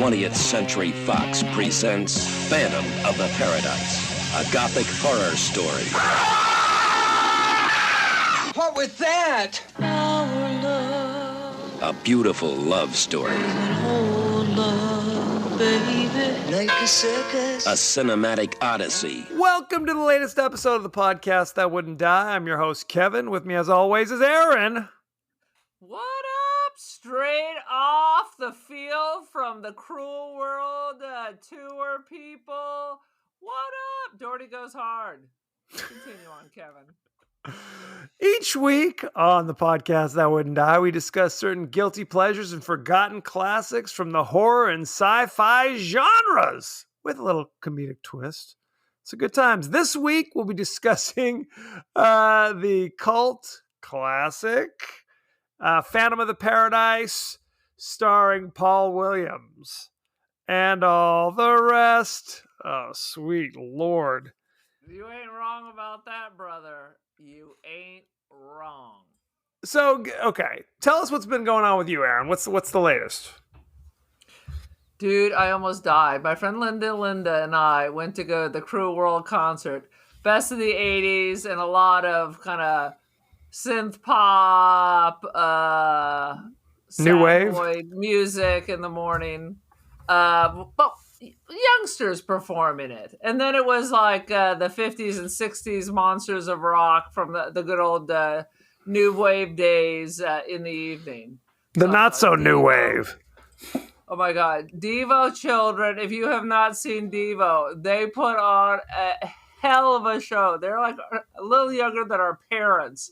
20th Century Fox presents Phantom of the Paradise, a gothic horror story. What was that? Our love. A beautiful love story. Whole love, baby. Like a circus. A cinematic odyssey. Welcome to the latest episode of the podcast That Wouldn't Die. I'm your host, Kevin. With me, as always, is Aaron. What up? Straight off the field from the Cruel World tour, people. What up? Doherty goes hard. Continue on, Kevin. Each week on the podcast That Wouldn't Die, we discuss certain guilty pleasures and forgotten classics from the horror and sci-fi genres with a little comedic twist. So good times. This week, we'll be discussing the cult classic Phantom of the Paradise, starring Paul Williams, and all the rest. Oh, sweet Lord. You ain't wrong about that, brother. You ain't wrong. So, okay, tell us what's been going on with you, Aaron. What's the latest? Dude, I almost died. My friend Linda and I went to go to the Cruel World concert. Best of the 80s and a lot of kind of synth pop, New wave music in the morning. But youngsters performing it. And then it was like the 50s and 60s monsters of rock from the good old new wave days in the evening. The not so new wave. Oh my God. Devo children, if you have not seen Devo, they put on a hell of a show. They're like a little younger than our parents.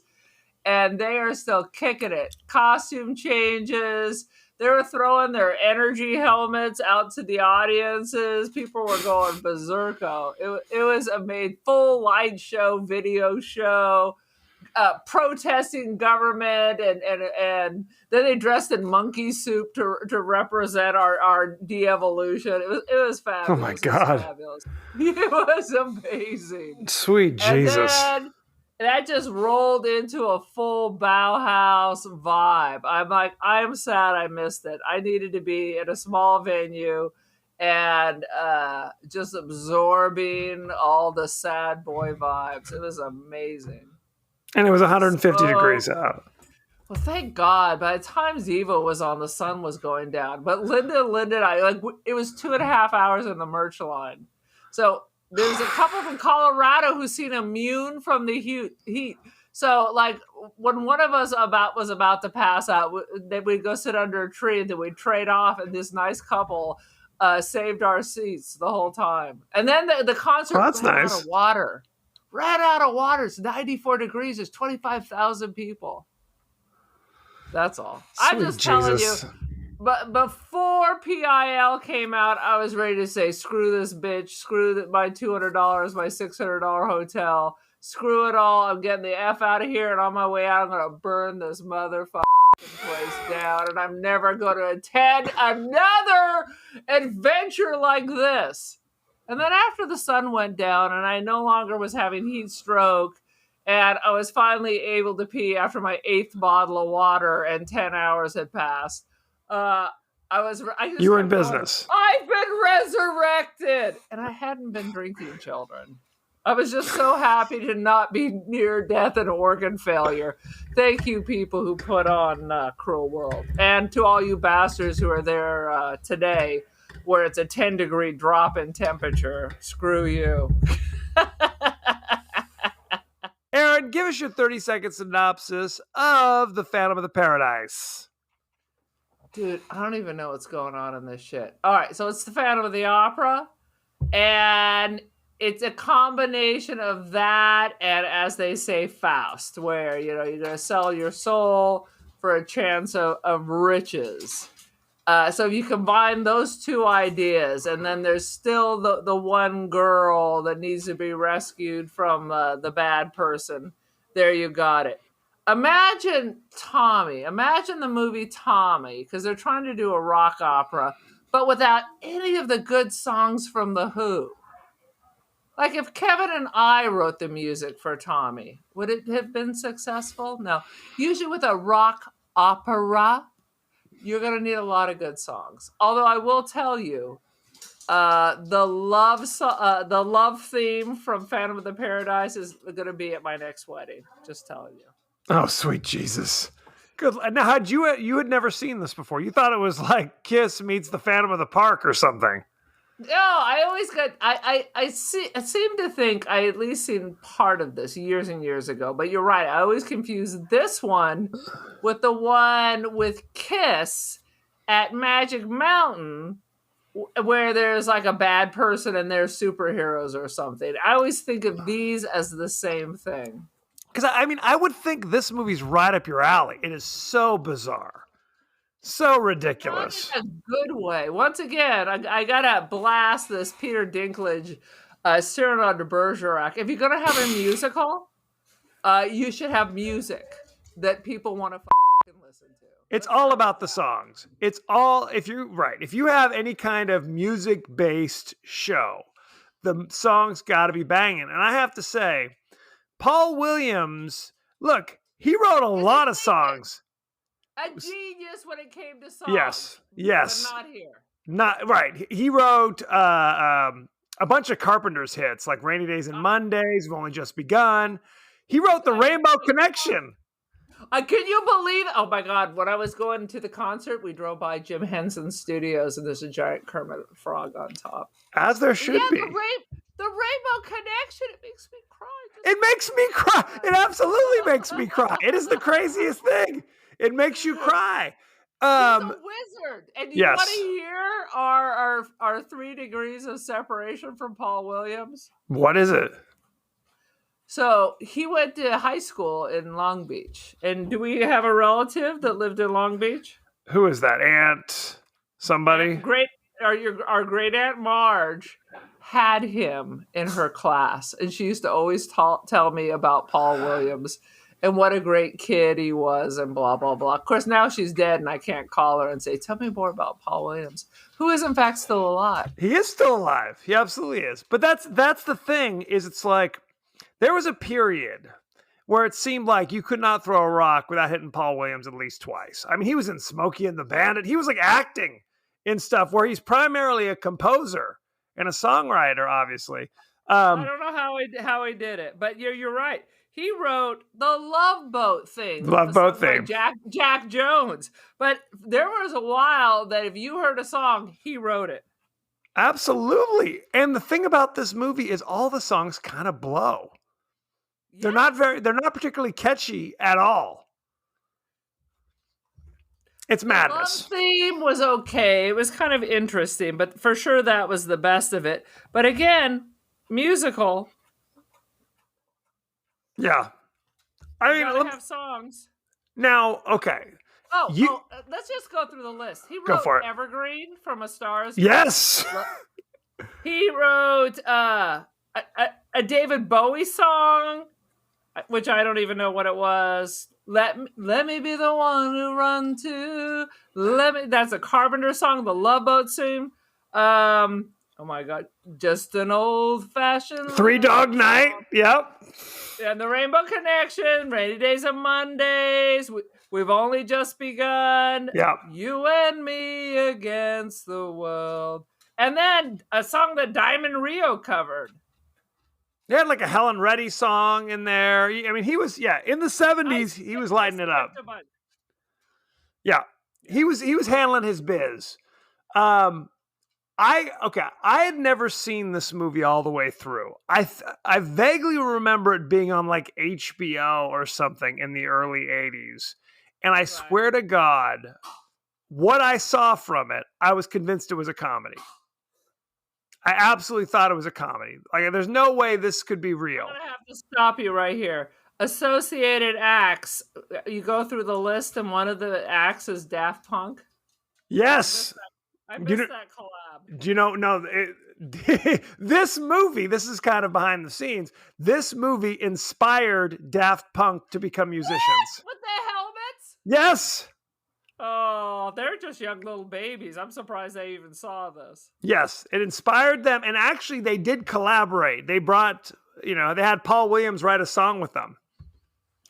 And they are still kicking it. Costume changes. They were throwing their energy helmets out to the audiences. People were going berserko. It was a full light show, video show, protesting government, and then they dressed in monkey soup to represent our de-evolution. It was fabulous. Oh my God. It was amazing. Sweet Jesus. And that just rolled into a full Bauhaus vibe. I'm like, I'm sad I missed it. I needed to be in a small venue and just absorbing all the sad boy vibes. It was amazing. And it was 150 degrees out. Well, thank God. By the time Ziva was on, the sun was going down. But Linda and I, it was 2.5 hours in the merch line. So there's a couple from Colorado who seem immune from the heat. So, when one of us was about to pass out, we'd go sit under a tree and then we'd trade off, and this nice couple saved our seats the whole time. And then the concert ran out of water. Ran out of water. It's 94 degrees. There's 25,000 people. That's all. I'm just telling you. But before PIL came out, I was ready to say, screw this bitch, screw my $200, my $600 hotel, screw it all. I'm getting the F out of here, and on my way out, I'm going to burn this motherfucking place down, and I'm never going to attend another adventure like this. And then after the sun went down, and I no longer was having heat stroke, and I was finally able to pee after my 8th bottle of water, and 10 hours had passed. You were in business. I've been resurrected, and I hadn't been drinking, children. I was just so happy to not be near death and organ failure. Thank you, people who put on Cruel World, and to all you bastards who are there today, where it's a 10-degree drop in temperature. Screw you. Aaron, give us your 30-second synopsis of the Phantom of the Paradise. Dude, I don't even know what's going on in this shit. All right, so it's the Phantom of the Opera, and it's a combination of that and, as they say, Faust, where, you're going to sell your soul for a chance of riches. So if you combine those two ideas, and then there's still the one girl that needs to be rescued from the bad person, there you got it. Imagine Tommy. Imagine the movie Tommy, because they're trying to do a rock opera, but without any of the good songs from The Who. Like if Kevin and I wrote the music for Tommy, would it have been successful? No. Usually with a rock opera, you're going to need a lot of good songs. Although I will tell you, the love theme from Phantom of the Paradise is going to be at my next wedding. Just telling you. Oh, sweet Jesus. Good. Now, you had never seen this before. You thought it was like Kiss meets the Phantom of the Park or something. No, I always got. I seem to think I at least seen part of this years and years ago. But you're right. I always confuse this one with the one with Kiss at Magic Mountain, where there's like a bad person and they're superheroes or something. I always think of these as the same thing. Because I would think this movie's right up your alley. It is so bizarre. So ridiculous. Not in a good way. Once again, I gotta blast this Peter Dinklage Cyrano de Bergerac. If you're gonna have a musical, you should have music that people want to listen to. It's all about the songs. If you have any kind of music-based show, the songs got to be banging. And I have to say, Paul Williams, look, he wrote a lot of songs. A genius when it came to songs. Yes. But not here. Not right. He wrote a bunch of Carpenter's hits like Rainy Days and Mondays, We've Only Just Begun. He wrote the Rainbow Connection. Can you believe? Oh my God! When I was going to the concert, we drove by Jim Henson's studios, and there's a giant Kermit frog on top. As there should be. The Rainbow Connection. It makes me cry. It makes me cry. It absolutely makes me cry. It is the craziest thing. It makes you cry. He's a wizard. And you want to hear our 3 degrees of separation from Paul Williams? What is it? So he went to high school in Long Beach. And do we have a relative that lived in Long Beach? Who is that? Aunt somebody? Our great Aunt Marge had him in her class. And she used to always tell me about Paul Williams and what a great kid he was and blah, blah, blah. Of course, now she's dead and I can't call her and say, tell me more about Paul Williams, who is in fact still alive. He is still alive. He absolutely is. But that's the thing is it's like there was a period where it seemed like you could not throw a rock without hitting Paul Williams at least twice. I mean, he was in Smokey and the Bandit. He was like acting in stuff where he's primarily a composer and a songwriter, obviously. I don't know how he did it, but you're right. He wrote the Love Boat thing. Love Boat thing. Jack Jones. But there was a while that if you heard a song, he wrote it. Absolutely. And the thing about this movie is all the songs kind of blow. They're not particularly catchy at all. It's madness. The love theme was okay. It was kind of interesting, but for sure that was the best of it. But again, musical. Yeah. I mean, gotta have songs. Now, okay. Let's just go through the list. He Go wrote for it. Evergreen from A Star Is Born. Yes. He wrote a David Bowie song, which I don't even know what it was. Let me be the one to run to. That's a Carpenter song. The Love Boat theme. Oh my God! Just an old-fashioned 3 Dog Night. Yep. And the Rainbow Connection. Rainy Days and Mondays. We've only just begun. Yep. You and me against the world. And then a song that Diamond Rio covered. They had like a Helen Reddy song in there. I mean, he was in the 70s. He was lighting it up. Yeah, he was handling his biz. I had never seen this movie all the way through. I vaguely remember it being on like HBO or something in the early 80s. And I swear to God, what I saw from it, I was convinced it was a comedy. I absolutely thought it was a comedy. Like, there's no way this could be real. I'm gonna have to stop you right here. Associated acts. You go through the list, and one of the acts is Daft Punk. Yes. I missed that collab. Do you know? No, this movie. This is kind of behind the scenes. This movie inspired Daft Punk to become musicians. With the helmets? Yes. Oh, they're just young little babies. I'm surprised they even saw this. Yes, it inspired them, and actually, they did collaborate. They brought, they had Paul Williams write a song with them.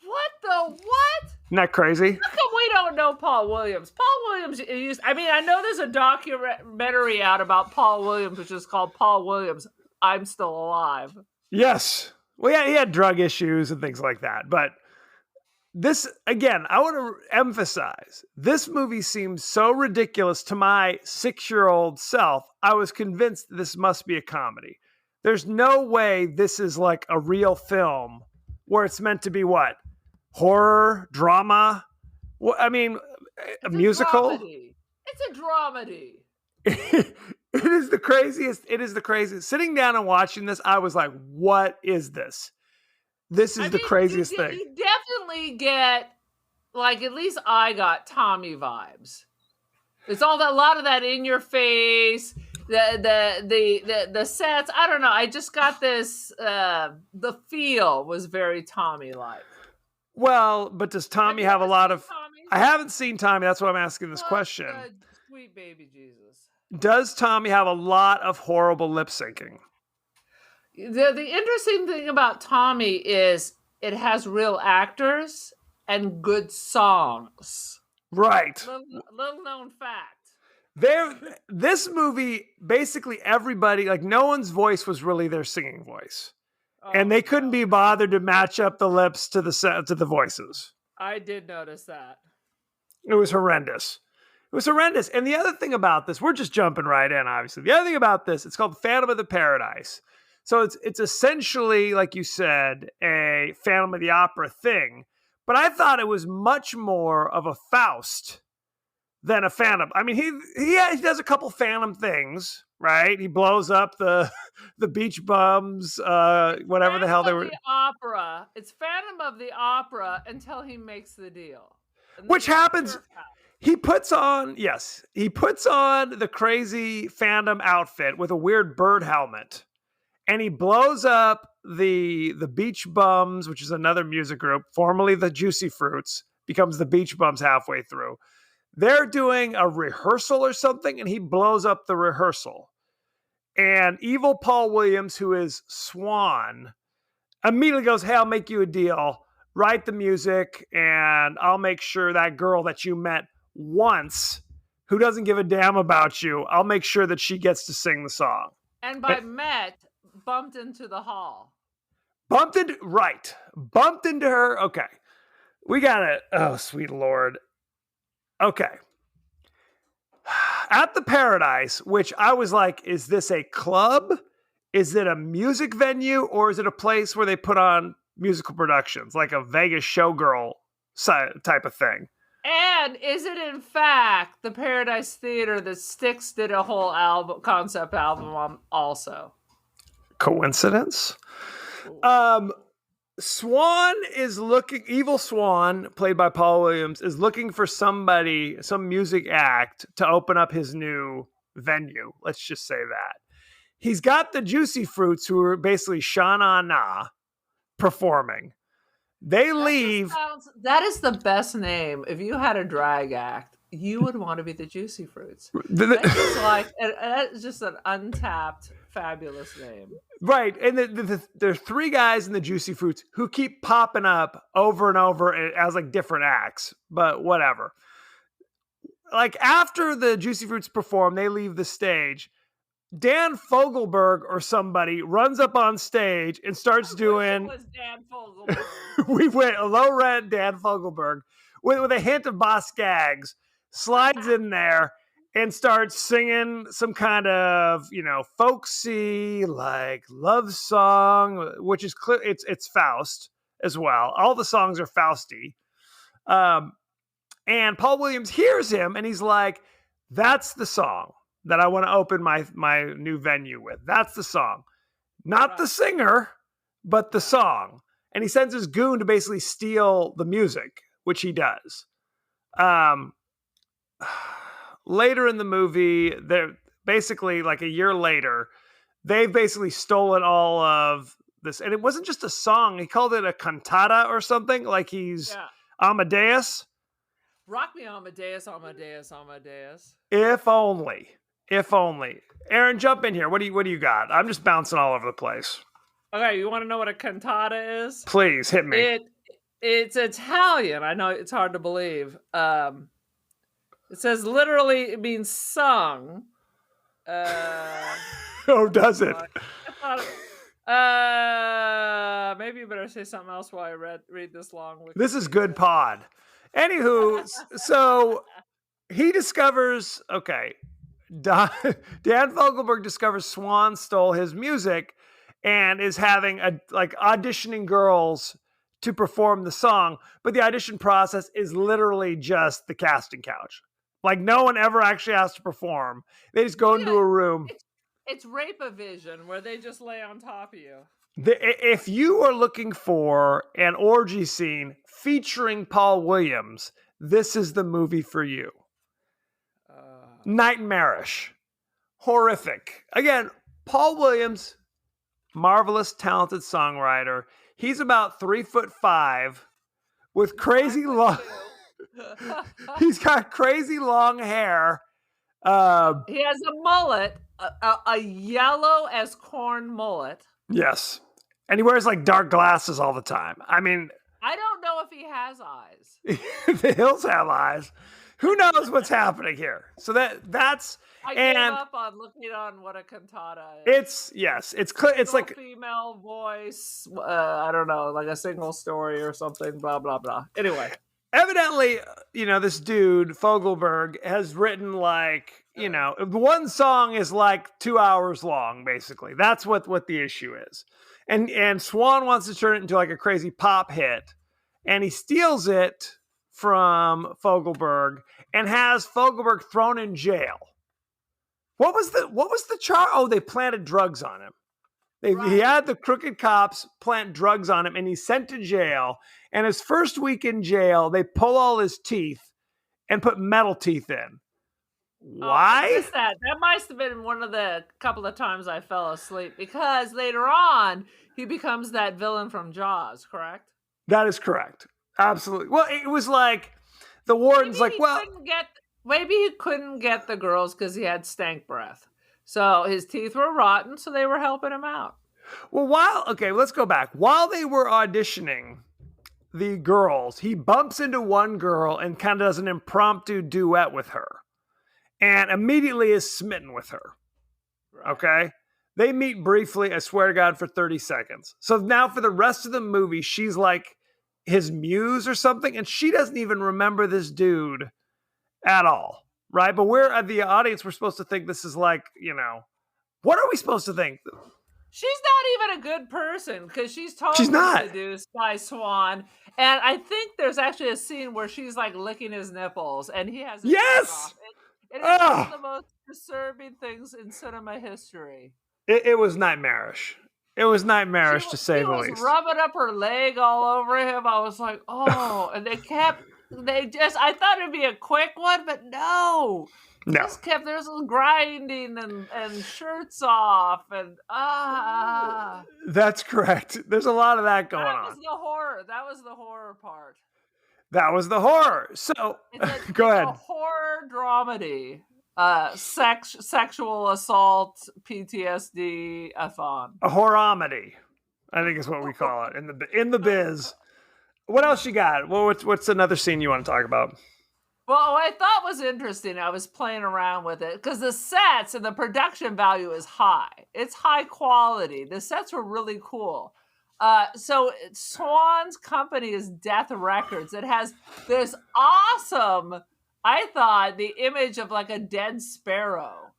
What the what? Isn't that crazy? How come we don't don't know Paul Williams. Paul Williams I know there's a documentary out about Paul Williams, which is called Paul Williams, I'm Still Alive. Yes. Well, yeah, he had drug issues and things like that. But this, again, I want to emphasize, this movie seems so ridiculous to my 6-year-old self. I was convinced this must be a comedy. There's no way this is like a real film where it's meant to be what? Horror, drama? Well, I mean, a musical? It's a dramedy. It is the craziest. It is the craziest. Sitting down and watching this, I was like, what is this? This is the craziest thing. You definitely get, like, at least I got Tommy vibes. It's all that, a lot of that in your face, the sets. I don't know. I just got this. The feel was very Tommy like. Well, but does Tommy have a lot of? Tommy? I haven't seen Tommy. That's why I'm asking this question. Sweet baby Jesus. Does Tommy have a lot of horrible lip syncing? The interesting thing about Tommy is it has real actors and good songs. Right. Little known fact. This movie, basically everybody, like no one's voice was really their singing voice. And they couldn't be bothered to match up the lips to the voices. I did notice that. It was horrendous. It was horrendous. And the other thing about this, we're just jumping right in, obviously. The other thing about this, it's called Phantom of the Paradise. So it's essentially, like you said, a Phantom of the Opera thing. But I thought it was much more of a Faust than a Phantom. I mean, he does a couple Phantom things, right? He blows up the beach bums, whatever the hell they were. Opera. It's Phantom of the Opera until he makes the deal. Which happens. He puts on the crazy Phantom outfit with a weird bird helmet. And he blows up the Beach Bums, which is another music group, formerly the Juicy Fruits, becomes the Beach Bums halfway through. They're doing a rehearsal or something, and he blows up the rehearsal. And evil Paul Williams, who is Swan, immediately goes, hey, I'll make you a deal. Write the music, and I'll make sure that girl that you met once, who doesn't give a damn about you, I'll make sure that she gets to sing the song. And by met, bumped into the hall. Bumped into her. Okay. We got it. Oh, sweet Lord. Okay. At the Paradise, which I was like, is this a club? Is it a music venue? Or is it a place where they put on musical productions, like a Vegas showgirl type of thing? And is it in fact the Paradise Theater that Styx did a whole concept album on also? Coincidence? Swan is evil Swan, played by Paul Williams, is looking for some music act to open up his new venue. Let's just say that. He's got the Juicy Fruits, who are basically Sha Na performing. They leave. That is the best name. If you had a drag act, you would want to be the Juicy Fruits. That's just an untapped, fabulous name. Right. And there are 3 guys in the Juicy Fruits who keep popping up over and over as like different acts, but whatever. Like after the Juicy Fruits perform, they leave the stage. Dan Fogelberg or somebody runs up on stage and starts doing. It was Dan Fogelberg. We went a low rent Dan Fogelberg with a hint of Boss Gags, slides in there and starts singing some kind of, folksy like love song, which is clear. It's Faust as well. All the songs are Fausty. And Paul Williams hears him and he's like, that's the song that I want to open my new venue with. That's the song. Not the singer, but the song. And he sends his goon to basically steal the music, which he does. Later in the movie, they're basically like a year later, they've basically stolen all of this. And it wasn't just a song. He called it a cantata or something, like he's Amadeus. Rock me Amadeus, Amadeus, Amadeus. If only. Aaron, jump in here. What do you got? I'm just bouncing all over the place. Okay, you want to know what a cantata is? Please hit me. It's Italian. I know it's hard to believe. It says literally it means sung. Oh, does it? Maybe you better say something else while I read this long. This is good pod. Anywho, so he discovers, okay, Dan Fogelberg discovers Swan stole his music and is having auditioning girls to perform the song, but the audition process is literally just the casting couch. Like, no one ever actually has to perform. They just go into a room. It's Rape-A-Vision, where they just lay on top of you. If you are looking for an orgy scene featuring Paul Williams, this is the movie for you. Nightmarish. Horrific. Again, Paul Williams, marvelous, talented songwriter. He's about 3'5" with crazy long... He's got crazy long hair. He has a mullet, a yellow as corn mullet. Yes. And he wears like dark glasses all the time. I mean, I don't know if he has eyes. The Hills have eyes. Who knows what's happening here? So that's I gave up on looking on what a cantata It's is. it's like female voice. I don't know, like a single story or something. Blah blah blah. Anyway, evidently, this dude Fogelberg has written one song is like 2 hours long. Basically, that's what the issue is. And Swan wants to turn it into like a crazy pop hit, and he steals it from Fogelberg and has Fogelberg thrown in jail. What was the charge? Oh, they planted drugs on him. He had the crooked cops plant drugs on him, and he's sent to jail. And his first week in jail, they pull all his teeth and put metal teeth in. Why? I missed that must have been one of the couple of times I fell asleep, because later on he becomes that villain from Jaws, correct? That is correct. Absolutely. Well, it was like the warden's maybe he couldn't get the girls because he had stank breath. So his teeth were rotten, so they were helping him out. Well, let's go back. While they were auditioning the girls, he bumps into one girl and kind of does an impromptu duet with her. And immediately is smitten with her. Right. Okay? They meet briefly, I swear to God, for 30 seconds. So now for the rest of the movie, she's like his muse or something, and she doesn't even remember this dude at all. Right? But we're at the audience, we're supposed to think this is like, what are we supposed to think? She's not even a good person, because she's totally seduced by Swan. And I think there's actually a scene where she's like licking his nipples, and he has his off. It is one of the most disturbing things in cinema history. It was nightmarish. It was nightmarish, to say the least. She was rubbing up her leg all over him. I was like, oh. And I thought it'd be a quick one, but no. There's grinding and shirts off and That's correct. There's a lot of that going on. That was the horror part. That was the horror. So go ahead. A horror dramedy. Sexual assault, PTSD-a-thon. A horromedy, I think is what we call it in the biz. What else you got? Well, what's another scene you want to talk about? Well, what I thought was interesting, I was playing around with it, because the sets and the production value is high. It's high quality. The sets were really cool. So Swan's company is Death Records. It has this awesome, I thought, the image of like a dead sparrow.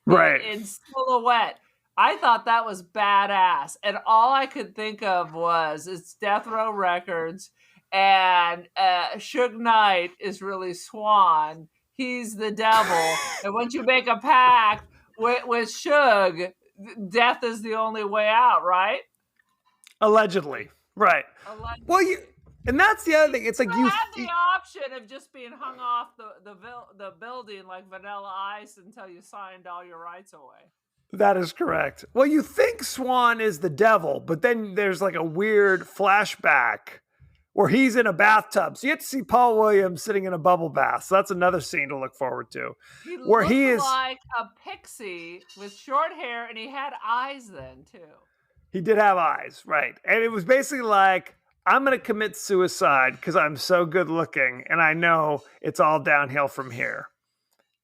Right. In silhouette. I thought that was badass. And all I could think of was it's Death Row Records, and Suge Knight is really Swan. He's the devil. And once you make a pact with Suge, death is the only way out, right? Allegedly. Right. Well, and that's the other thing. It's like you have the option of just being hung off the building like Vanilla Ice until you signed all your rights away. That is correct. Well, you think Swan is the devil, but then there's like a weird flashback where he's in a bathtub. So you get to see Paul Williams sitting in a bubble bath. So that's another scene to look forward to. He looked like a pixie with short hair, and he had eyes then too. He did have eyes, right. And it was basically like, I'm going to commit suicide because I'm so good looking and I know it's all downhill from here.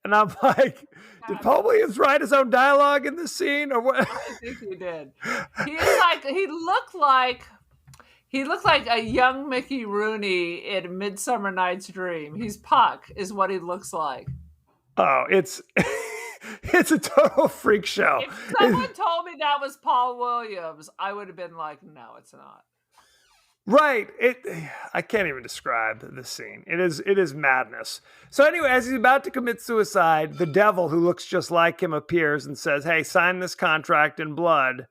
And I'm like, did Paul Williams write his own dialogue in this scene or what? I think he did. He looked like a young Mickey Rooney in Midsummer Night's Dream. He's Puck, is what he looks like. Oh, it's it's a total freak show. If someone told me that was Paul Williams, I would have been like, no, it's not. Right. I can't even describe this scene. It is madness. So anyway, as he's about to commit suicide, the devil, who looks just like him, appears and says, "Hey, sign this contract in blood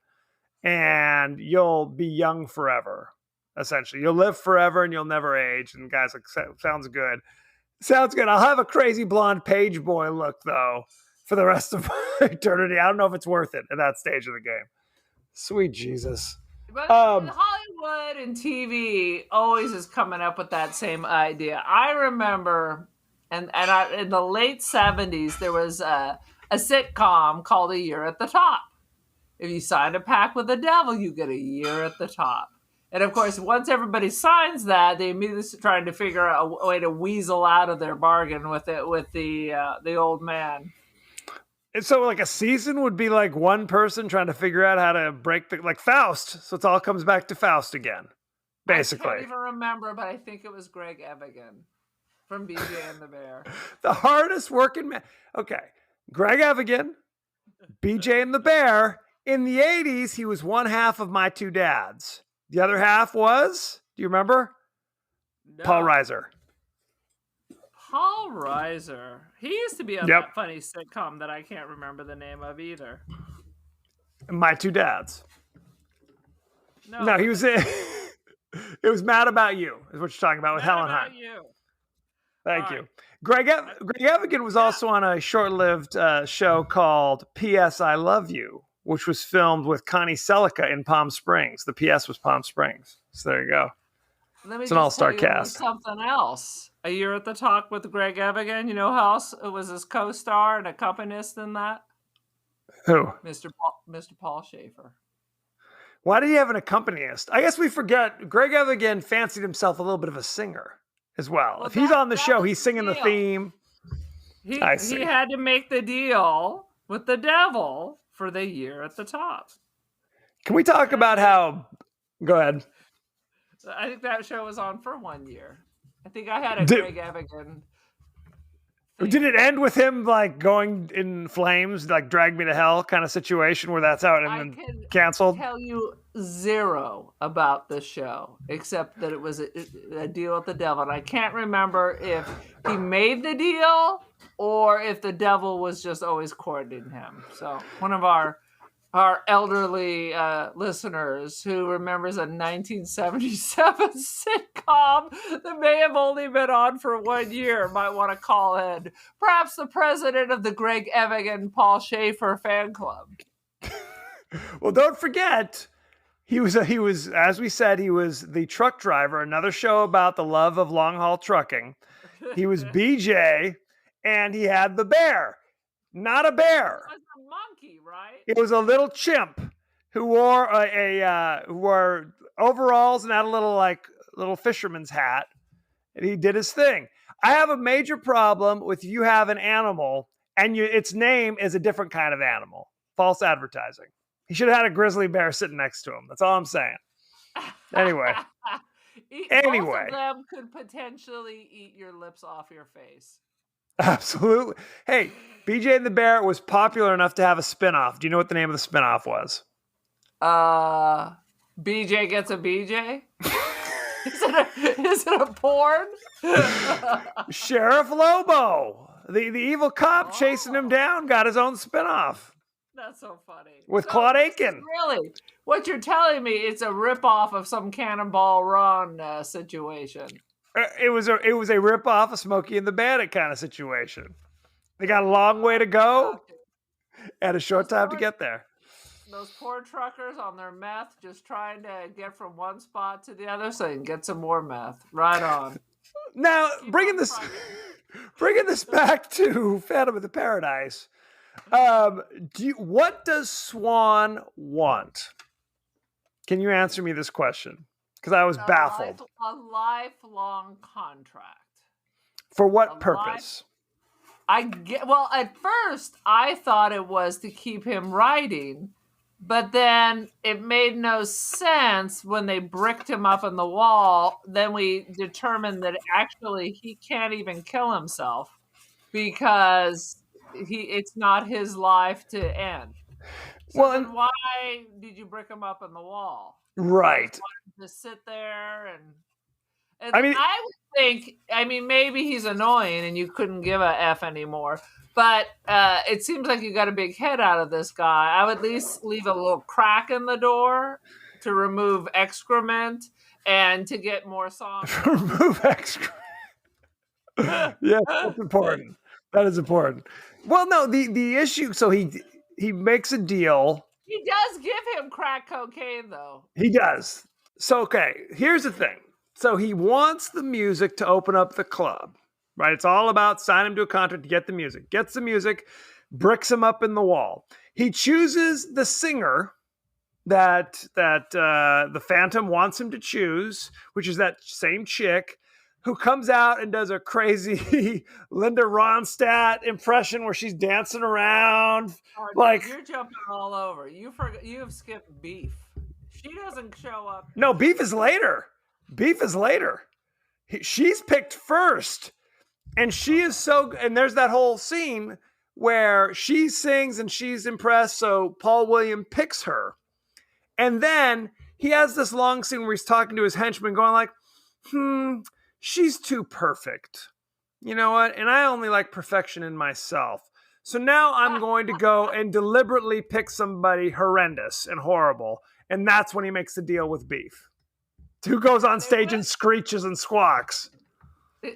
and you'll be young forever." Essentially, you'll live forever and you'll never age. And the guy's like, sounds good. Sounds good. I'll have a crazy blonde page boy look, though, for the rest of eternity. I don't know if it's worth it at that stage of the game. Sweet Jesus. But Hollywood and TV always is coming up with that same idea. I remember, in the late 70s, there was a sitcom called A Year at the Top. If you signed a pact with the devil, you get a year at the top. And of course, once everybody signs that, they immediately trying to figure out a way to weasel out of their bargain with the old man. And so, like, a season would be like one person trying to figure out how to break like Faust. So it all comes back to Faust again, basically. I can't even remember, but I think it was Greg Evigan from BJ and the Bear. The hardest working man. Okay, Greg Evigan, BJ and the Bear. In the 80s, he was one half of My Two Dads. The other half was, do you remember? No. Paul Reiser. Paul Reiser. He used to be on that funny sitcom that I can't remember the name of either. My Two Dads. No, he was in. It was Mad About You, is what you're talking about with Helen Hunt. Thank you. Greg Evigan was also on a short-lived show called P.S. I Love You, which was filmed with Connie Selica in Palm Springs. The PS was Palm Springs. So there you go. It's an all-star cast. Something else. A Year at the Top with Greg Evigan. You know who else was his co-star and accompanist in that? Who? Mr. Paul Schaefer. Why did he have an accompanist? I guess we forget Greg Evigan fancied himself a little bit of a singer as well. If he's on the show, he's singing the theme. He had to make the deal with the devil for the Year at the Top. Can we talk about how... Go ahead. I think that show was on for 1 year. I think I had a Greg Evigan. Did it end with him like going in flames, like Drag Me to Hell kind of situation where that's how it ended, canceled? I can tell you zero about the show, except that it was a deal with the devil. And I can't remember if he made the deal or if the devil was just always courting him. So one of our elderly listeners who remembers a 1977 sitcom that may have only been on for 1 year might want to call in. Perhaps the president of the Greg Evigan Paul Schaefer fan club. Well, don't forget, he was, as we said, he was the truck driver, another show about the love of long haul trucking. He was BJ, and he had the bear. Not a bear. It was a monkey, right? It was a little chimp who wore who wore overalls and had a little fisherman's hat, and he did his thing. I have a major problem with you have an animal and its name is a different kind of animal. False advertising. He should have had a grizzly bear sitting next to him. That's all I'm saying. Anyway. Both of them could potentially eat your lips off your face. Absolutely. Hey, BJ and the Bear was popular enough to have a spinoff. Do you know what the name of the spinoff was? BJ Gets a BJ? Is it a porn? Sheriff Lobo, the evil cop chasing him down, got his own spinoff. That's so funny. With Claude Aiken. Really? What you're telling me, it's a ripoff of some Cannonball Run situation. It was a ripoff of Smokey and the Bandit kind of situation. They got a long way to go and a short time to get there. Those poor truckers on their meth just trying to get from one spot to the other so they can get some more meth. Right on. Now, bringing this back to Phantom of the Paradise, what does Swan want? Can you answer me this question? because I was baffled. A lifelong contract. For what purpose? Well, at first I thought it was to keep him writing, but then it made no sense when they bricked him up on the wall. Then we determined that actually he can't even kill himself because it's not his life to end. So well, then why did you brick him up on the wall? Right. To sit there and I mean, I would think, maybe he's annoying and you couldn't give a F anymore, but it seems like you got a big head out of this guy. I would at least leave a little crack in the door to remove excrement and to get more songs. Remove excrement. Yeah, that's important. That is important. Well, no, the issue, so he makes a deal. He does give him crack cocaine, though. He does. So, okay, here's the thing. So he wants the music to open up the club, right? It's all about sign him to a contract to get the music. Gets the music, bricks him up in the wall. He chooses the singer that the Phantom wants him to choose, which is that same chick who comes out and does a crazy Linda Ronstadt impression where she's dancing around. Oh, like you're jumping all over. You have skipped Beef. She doesn't show up. No, Beef is later. She's picked first. And she is and there's that whole scene where she sings and she's impressed, so Paul Williams picks her. And then he has this long scene where he's talking to his henchman going like, she's too perfect. You know what? And I only like perfection in myself. So now I'm going to go and deliberately pick somebody horrendous and horrible. And that's when he makes the deal with Beef, who goes on stage and screeches and squawks.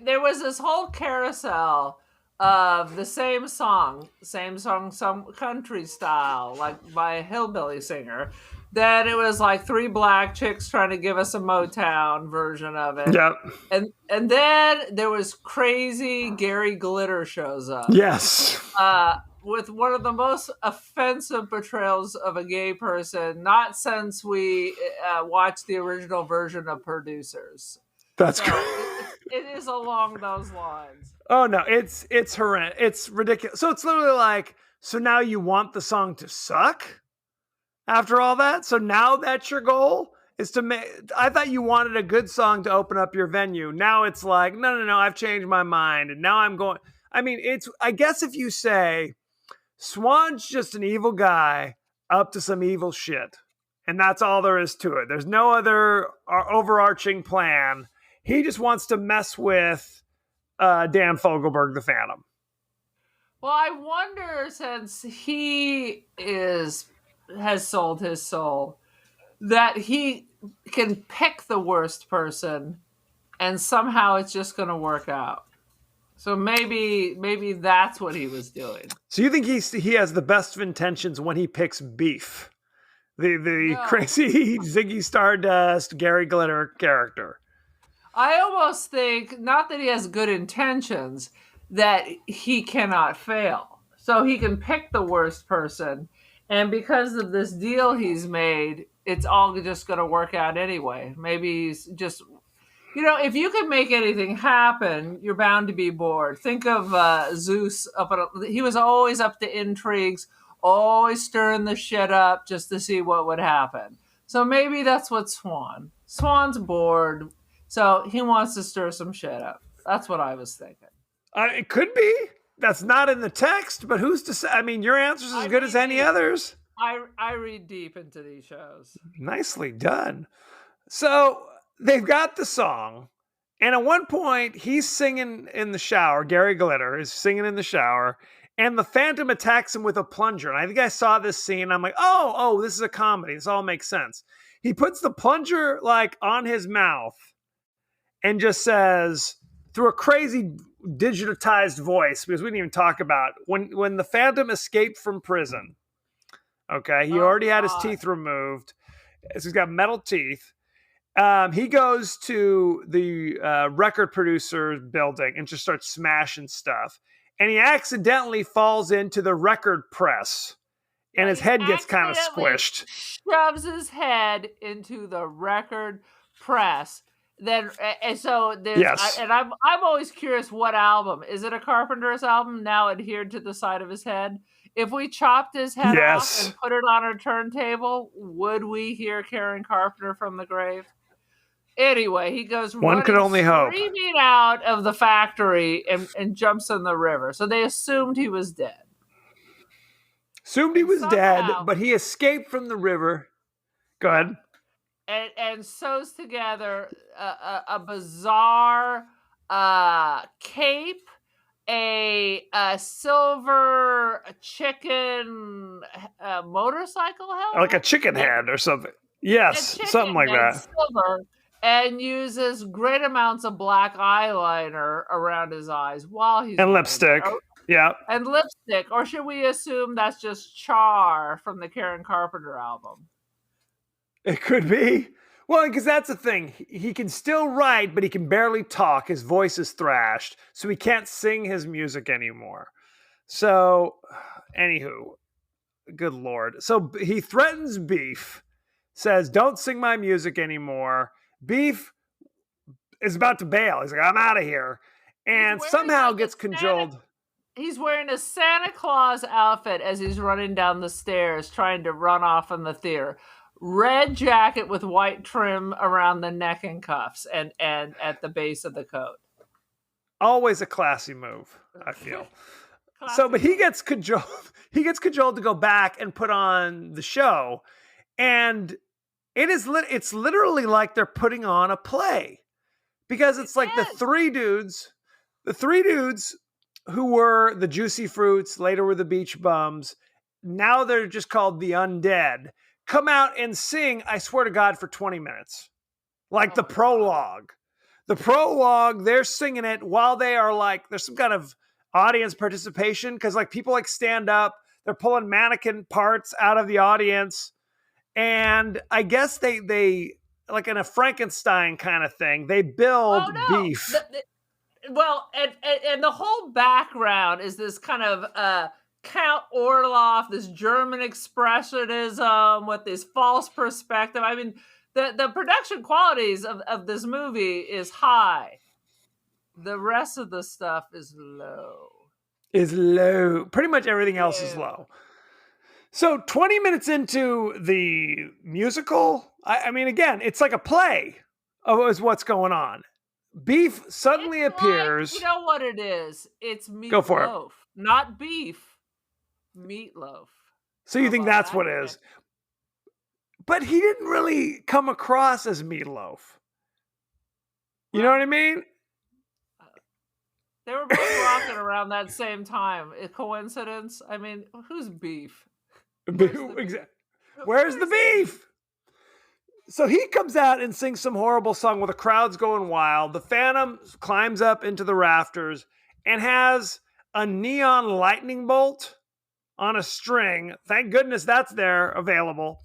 There was this whole carousel of the same song, some country style, like by a hillbilly singer. Then it was like 3 black chicks trying to give us a Motown version of it. Yep. And then there was crazy Gary Glitter shows up. Yes. With one of the most offensive portrayals of a gay person, not since we watched the original version of Producers. That's great. It is along those lines. Oh no, it's horrendous. It's ridiculous. So it's literally like, so now you want the song to suck after all that? So now that's your goal is to make, I thought you wanted a good song to open up your venue. Now it's like, no, I've changed my mind. And now I'm going, I guess if you say Swan's just an evil guy up to some evil shit, and that's all there is to it. There's no other overarching plan. He just wants to mess with Dan Fogelberg, the Phantom. Well, I wonder, since he has sold his soul, that he can pick the worst person and somehow it's just going to work out. So maybe that's what he was doing. So you think he has the best of intentions when he picks Beef, the crazy Ziggy Stardust, Gary Glitter character? I almost think, not that he has good intentions, that he cannot fail. So he can pick the worst person, and because of this deal he's made, it's all just going to work out anyway. Maybe he's just, if you can make anything happen, you're bound to be bored. Think of Zeus. He was always up to intrigues, always stirring the shit up just to see what would happen. So maybe that's what Swan's bored. So he wants to stir some shit up. That's what I was thinking. It could be. That's not in the text, but who's to say? Your answer's as good as any others. I read deep into these shows. Nicely done. So they've got the song, and at one point he's singing in the shower. Gary Glitter is singing in the shower, and the Phantom attacks him with a plunger. And I think I saw this scene. I'm like, oh, this is a comedy. This all makes sense. He puts the plunger on his mouth and just says, through a crazy digitized voice, because we didn't even talk about when the Phantom escaped from prison. Okay, he already had his teeth removed. So he's got metal teeth. He goes to the record producer building and just starts smashing stuff. And he accidentally falls into the record press. And his head gets kind of squished. Shoves his head into the record press, then and so there's Yes. I'm always curious, what album is it? A Carpenter's album now adhered to the side of his head? If we chopped his head off and put it on a turntable, would we hear Karen Carpenter from the grave? Anyway, he goes One could only hope. Screaming out of the factory and jumps in the river. So they assumed he was dead. Assumed he was dead, but he escaped from the river. Go ahead. And sews together a bizarre cape, a silver chicken motorcycle helmet, like a chicken head or something. Yes, something like that. Silver, and uses great amounts of black eyeliner around his eyes while he's and lipstick. Yeah, and lipstick. Or should we assume that's just Char from the Karen Carpenter album? It could be. Well, because that's the thing. He can still write, but he can barely talk. His voice is thrashed, so he can't sing his music anymore. So, anywho, good Lord. So he threatens Beef, says, don't sing my music anymore. Beef is about to bail. He's like, I'm out of here. And somehow gets cajoled. He's wearing a Santa Claus outfit as he's running down the stairs, trying to run off in the theater. Red jacket with white trim around the neck and cuffs and at the base of the coat. Always a classy move, I feel. So, but he gets cajoled. He gets cajoled to go back and put on the show. And it's literally like they're putting on a play. Because it's like the three dudes who were the Juicy Fruits, later were the Beach Bums. Now they're just called the Undead. Come out and sing, I swear to God, for 20 minutes. Like the prologue. The prologue, they're singing it while they are like, there's some kind of audience participation because like people like stand up, they're pulling mannequin parts out of the audience. And I guess they like in a Frankenstein kind of thing, they build Beef. And the whole background is this kind of Count Orloff, this German expressionism with this false perspective. I mean, the production qualities of this movie is high. The rest of the stuff is low. Pretty much everything else is low. So 20 minutes into the musical, I mean, again, it's like a play is what's going on. Beef suddenly appears. You know what it is? It's meatloaf. Go for it. Not beef. Meatloaf. So you think that's what it is? But he didn't really come across as Meatloaf. You know what I mean? They were both rocking around that same time. A coincidence? I mean, who's Beef? Where's the beef? So he comes out and sings some horrible song while the crowd's going wild. The Phantom climbs up into the rafters and has a neon lightning bolt on a string. Thank goodness that's there available.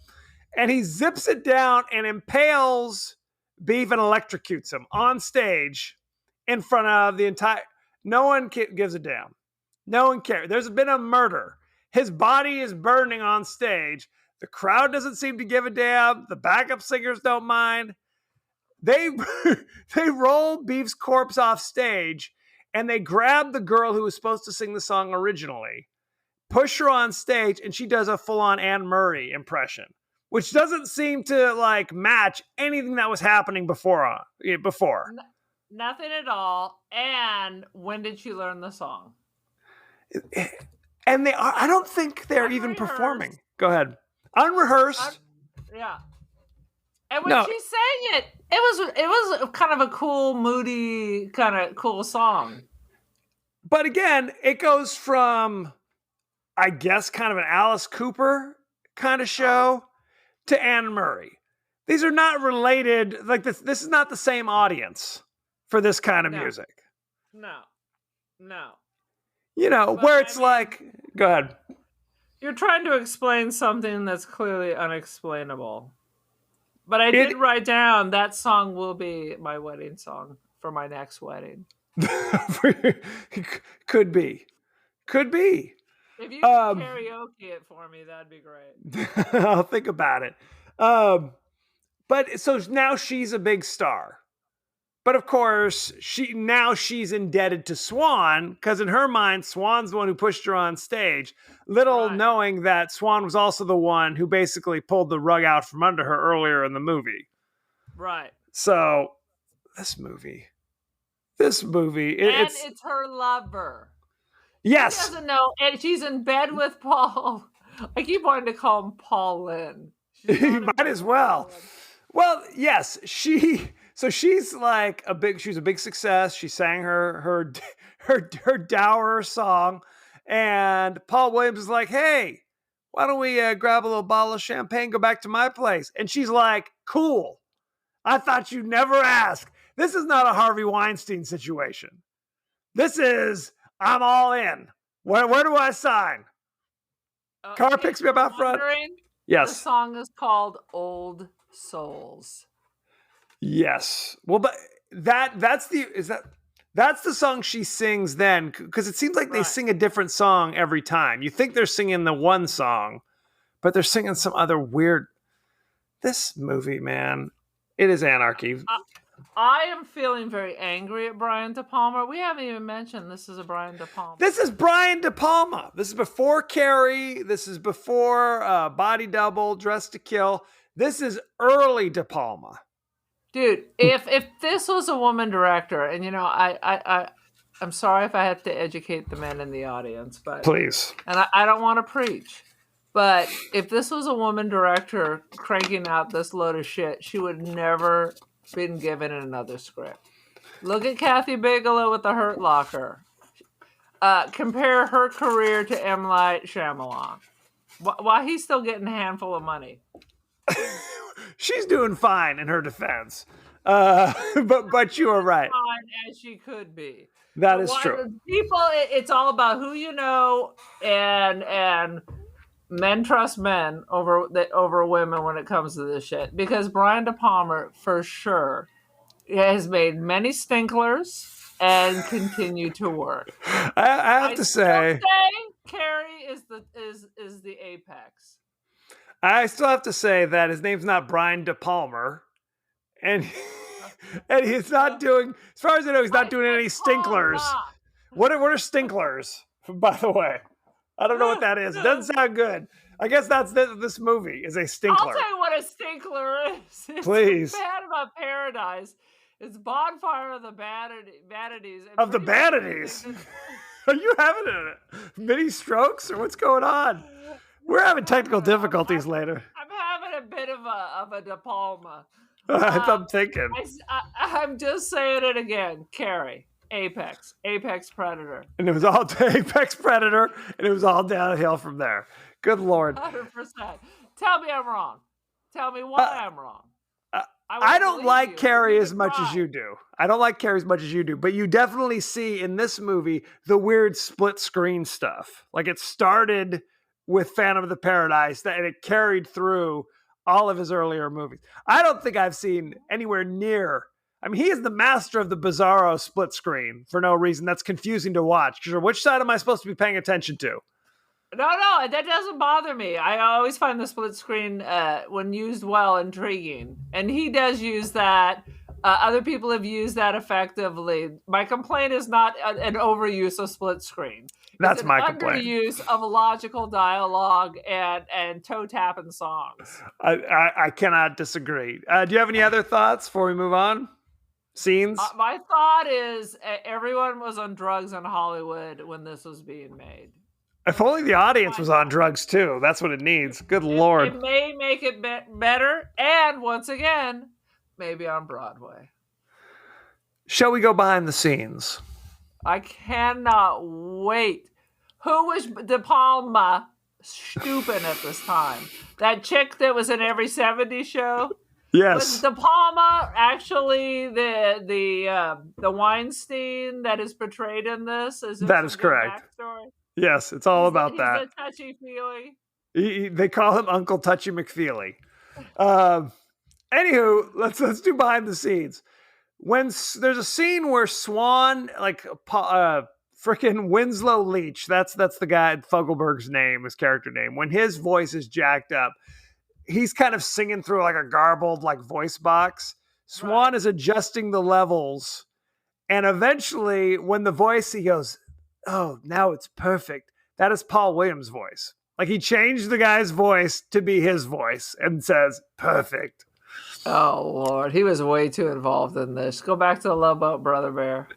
And he zips it down and impales Beef and electrocutes him on stage in front of the entire... No one gives a damn. No one cares. There's been a murder. His body is burning on stage. The crowd doesn't seem to give a damn. The backup singers don't mind. They roll Beef's corpse off stage and they grab the girl who was supposed to sing the song originally, push her on stage, and she does a full-on Anne Murray impression, which doesn't seem to like match anything that was happening before. Nothing at all. And when did she learn the song? And I don't think they're even performing. Go ahead. Unrehearsed. Yeah. And when she sang it, it was kind of a cool, moody, kind of cool song. But again, it goes from, I guess, kind of an Alice Cooper kind of show to Anne Murray. These are not related. Like this is not the same audience for this kind of music. No. You know, where it's like, go ahead. You're trying to explain something that's clearly unexplainable. But I did write down that song will be my wedding song for my next wedding. Could be. If you could karaoke it for me, that'd be great. I'll think about it. But so now she's a big star. But of course, she's indebted to Swan because in her mind, Swan's the one who pushed her on stage. Little knowing that Swan was also the one who basically pulled the rug out from under her earlier in the movie. Right. So this movie, it's her lover. Yes. She doesn't know, and she's in bed with Paul. I keep wanting to call him Paul Lynn. You might as well. Well, yes, she's like she's a big success. She sang her dower song, and Paul Williams is like, "Hey, why don't we grab a little bottle of champagne, go back to my place?" And she's like, "Cool. I thought you'd never ask." This is not a Harvey Weinstein situation. This is I'm all in. Where do I sign? Car picks me up out front. Yes. The song is called "Old Souls." Yes. Well, but that's the song she sings then, because it seems like they sing a different song every time. You think they're singing the one song, but they're singing some other weird. This movie, man, it is anarchy. I am feeling very angry at Brian De Palma. We haven't even mentioned this is a Brian De Palma. This is Brian De Palma. This is before Carrie. This is before Body Double, Dressed to Kill. This is early De Palma. Dude, if this was a woman director, and I'm sorry if I have to educate the men in the audience, but please. And I don't want to preach, but if this was a woman director cranking out this load of shit, she would never been given another script. Look at Kathy Bigelow with The Hurt Locker. Compare her career to M. Night Shyamalan. Why he's still getting a handful of money? She's doing fine in her defense, but you are right. Fine as she could be. That is true. People, it's all about who you know, and men trust men over women when it comes to this shit. Because Brian De Palma, for sure, has made many stinklers and continue to work. I have to say, Carrie is the apex. I still have to say that his name's not Brian De Palma, and he's not doing, as far as I know, he's not doing any stinklers. What are stinklers, by the way? I don't know what that is. It doesn't sound good. I guess that's this movie is a stinkler. I'll tell you what a stinkler is. Please. It's Bad About Paradise. It's Bonfire of the Vanities. Of the Vanities? Are you having mini strokes or what's going on? We're having technical difficulties later. I'm having a bit of a De Palma. I'm thinking. I'm just saying it again. Carrie. Apex Predator. And it was all Apex Predator, and it was all downhill from there. Good Lord. 100%. Tell me I'm wrong. Tell me why I'm wrong. I don't like Carrie as much as you do. I don't like Carrie as much as you do, but you definitely see in this movie the weird split screen stuff. Like it started with Phantom of the Paradise, and it carried through all of his earlier movies. I don't think I've seen anywhere near. I mean, he is the master of the bizarro split screen for no reason. That's confusing to watch. Which side am I supposed to be paying attention to? No, that doesn't bother me. I always find the split screen, when used well, intriguing. And he does use that. Other people have used that effectively. My complaint is not an overuse of split screen. That's my complaint. Underuse of logical dialogue and toe-tapping songs. I cannot disagree. Do you have any other thoughts before we move on? Scenes? My thought is everyone was on drugs in Hollywood when this was being made. If only the audience was on drugs too. That's what it needs. Good Lord. It may make it better. And once again, maybe on Broadway. Shall we go behind the scenes? I cannot wait. Who was De Palma stooping at this time? That chick that was in every 70s show? Yes. Was De Palma actually the Weinstein that is portrayed in this? That is correct. Backstory? Yes, it's all about that. He's a touchy-feely. They call him Uncle Touchy McFeely. Anywho, let's do behind the scenes. When there's a scene where Swan, like freaking Winslow Leach, that's the guy, Fogelberg's name, his character name. When his voice is jacked up, he's kind of singing through like a garbled like voice box. Swan is adjusting the levels, and eventually when the voice, he goes, "Oh, now it's perfect." That is Paul Williams' voice. Like he changed the guy's voice to be his voice and says, "Perfect." Oh Lord, he was way too involved in this. Go back to the Love Boat, Brother Bear.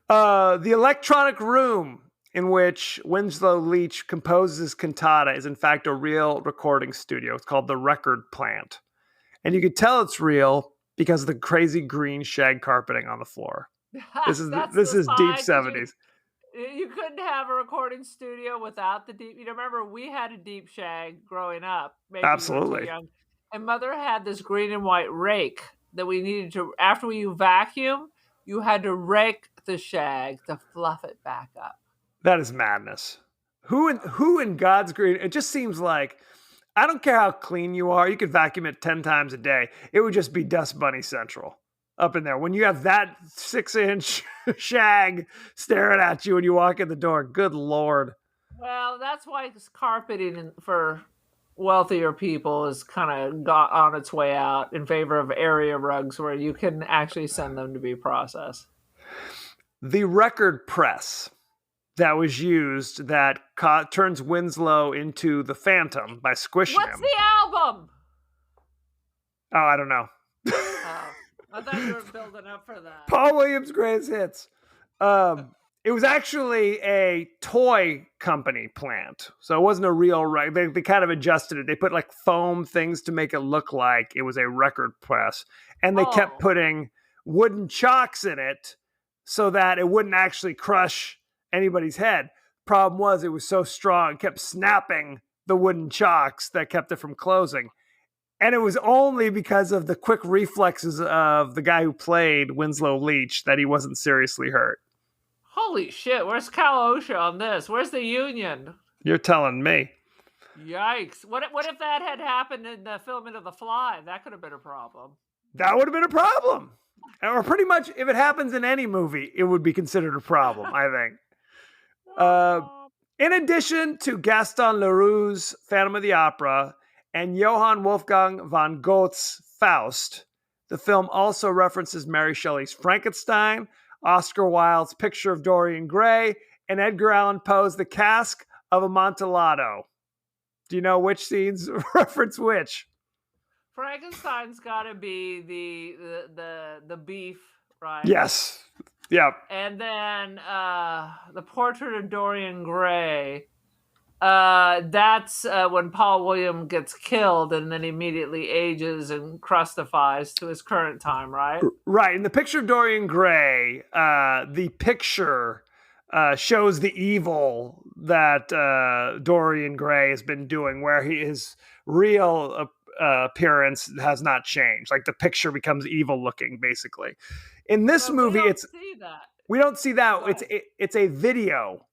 The electronic room in which Winslow Leach composes his cantata is in fact a real recording studio. It's called the Record Plant. And you could tell it's real because of the crazy green shag carpeting on the floor. This is deep 70s. You couldn't have a recording studio without the deep. You know, remember we had a deep shag growing up. Maybe Absolutely. You were too young. And Mother had this green and white rake that we needed to, after you vacuum, you had to rake the shag to fluff it back up. That is madness. Who in God's green? It just seems like, I don't care how clean you are. You could vacuum it 10 times a day. It would just be Dust Bunny Central up in there. When you have that 6-inch shag staring at you when you walk in the door, good Lord. Well, that's why carpeting for wealthier people is kind of got on its way out in favor of area rugs where you can actually send them to be processed. The record press that was used that turns Winslow into the Phantom by squishing him. What's the album? Oh, I don't know. Oh, I thought you were building up for that. Paul Williams' greatest hits. It was actually a toy company plant. So it wasn't a real record. They kind of adjusted it. They put like foam things to make it look like it was a record press. And they kept putting wooden chocks in it so that it wouldn't actually crush anybody's head. Problem was it was so strong, it kept snapping the wooden chocks that kept it from closing. And it was only because of the quick reflexes of the guy who played Winslow Leach that he wasn't seriously hurt. Holy shit, where's Cal OSHA on this? Where's the union? You're telling me. Yikes. What if that had happened in the filming of The Fly? That could have been a problem. That would have been a problem. Or pretty much, if it happens in any movie, it would be considered a problem, I think. In addition to Gaston Leroux's Phantom of the Opera and Johann Wolfgang von Goethe's Faust, the film also references Mary Shelley's Frankenstein, Oscar Wilde's Picture of Dorian Gray, and Edgar Allan Poe's The Cask of Amontillado. Do you know which scenes reference which? Frankenstein's got to be the beef, right? Yes. Yeah. And then the Portrait of Dorian Gray. That's when Paul Williams gets killed and then immediately ages and crustifies to his current time, right? Right. In the Picture of Dorian Gray, the picture shows the evil that Dorian Gray has been doing, where his real appearance has not changed. Like the picture becomes evil looking, basically. In this movie, we don't see that. It's a video.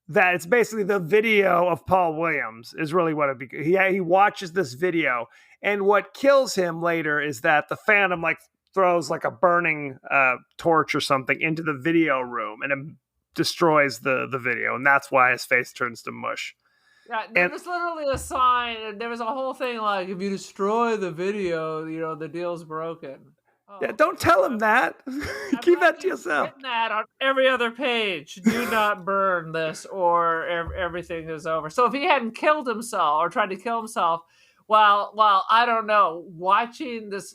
That it's basically the video of Paul Williams is really what it becomes. He watches this video, and what kills him later is that the Phantom like throws like a burning torch or something into the video room, and it destroys the video, and that's why his face turns to mush. Yeah, there was literally a sign. There was a whole thing like, if you destroy the video, the deal's broken. Yeah, don't tell him that. Keep that to yourself. Written that on every other page. Do not burn this, or everything is over. So if he hadn't killed himself or tried to kill himself, while I don't know, watching this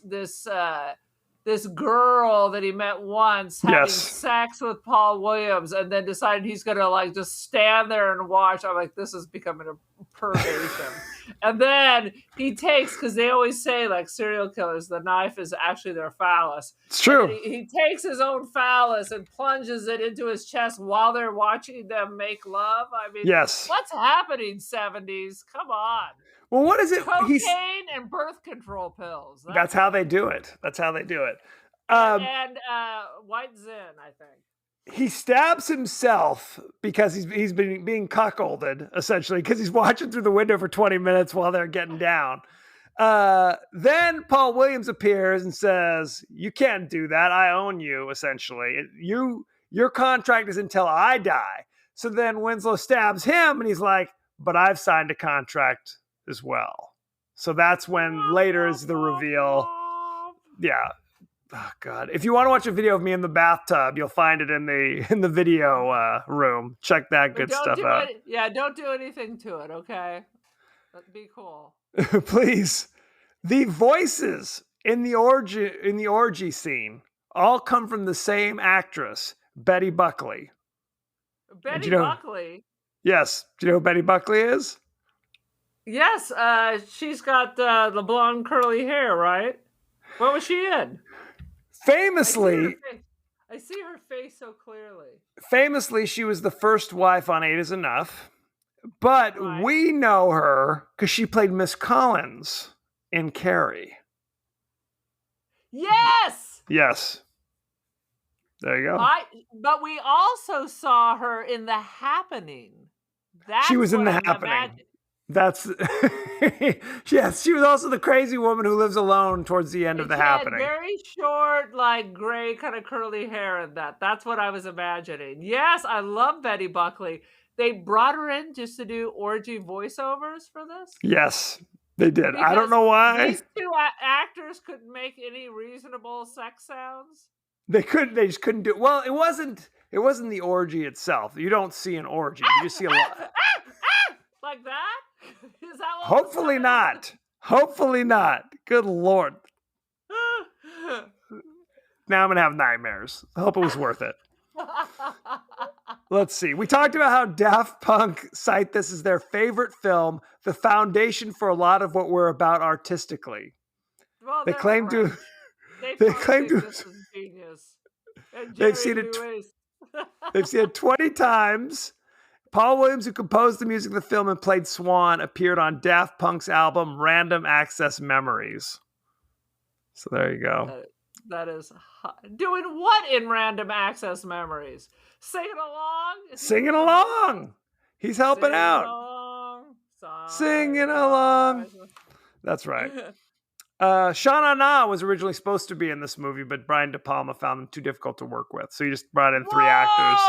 girl that he met once having sex with Paul Williams, and then decided he's gonna like just stand there and watch. I'm like, this is becoming a pervasive. And then he takes, because they always say like serial killers, the knife is actually their phallus. It's true. He takes his own phallus and plunges it into his chest while they're watching them make love. I mean, what's happening, 70s? Come on. Well, what is it? Cocaine and birth control pills. That's how they do it. And White Zin, I think. He stabs himself because he's been being cuckolded, essentially, because he's watching through the window for 20 minutes while they're getting down. Then Paul Williams appears and says, "You can't do that. I own you, essentially. Your contract is until I die." So then Winslow stabs him, and he's like, "But I've signed a contract as well." So that's when later is the reveal. Yeah. Oh God. If you want to watch a video of me in the bathtub, you'll find it in the video room. Check that good stuff out. Don't do anything to it, okay? That'd be cool. Please. The voices in the orgy scene all come from the same actress, Betty Buckley. Betty Buckley? Yes. Do you know who Betty Buckley is? Yes. She's got the blonde curly hair, right? What was she in? Famously, I see her face so clearly. Famously, she was the first wife on 8 is Enough. But we know her because she played Miss Collins in Carrie. Yes! Yes. There you go. But we also saw her in The Happening. She was in The Happening. That's yes. She was also the crazy woman who lives alone towards the end of The Happening. Very short, like gray, kind of curly hair in that. That's what I was imagining. Yes, I love Betty Buckley. They brought her in just to do orgy voiceovers for this. Yes, they did. Because I don't know why these two actors couldn't make any reasonable sex sounds. They couldn't. They just couldn't do it. Well, it wasn't the orgy itself. You don't see an orgy. You just see a lot. Like that? Is that what Hopefully not. Hopefully not. Good Lord. Now I'm going to have nightmares. I hope it was worth it. Let's see. We talked about how Daft Punk cite this as their favorite film, the foundation for a lot of what we're about artistically. Well, they claim to... They claim to... This is genius. They've seen it. They've seen it 20 times. Paul Williams, who composed the music of the film and played Swan, appeared on Daft Punk's album Random Access Memories. So there you go. That is doing what in Random Access Memories? Singing along? Singing along. He's helping out. Singing along. That's right. Sha Na Na was originally supposed to be in this movie, but Brian De Palma found them too difficult to work with. So he just brought in 3 actors.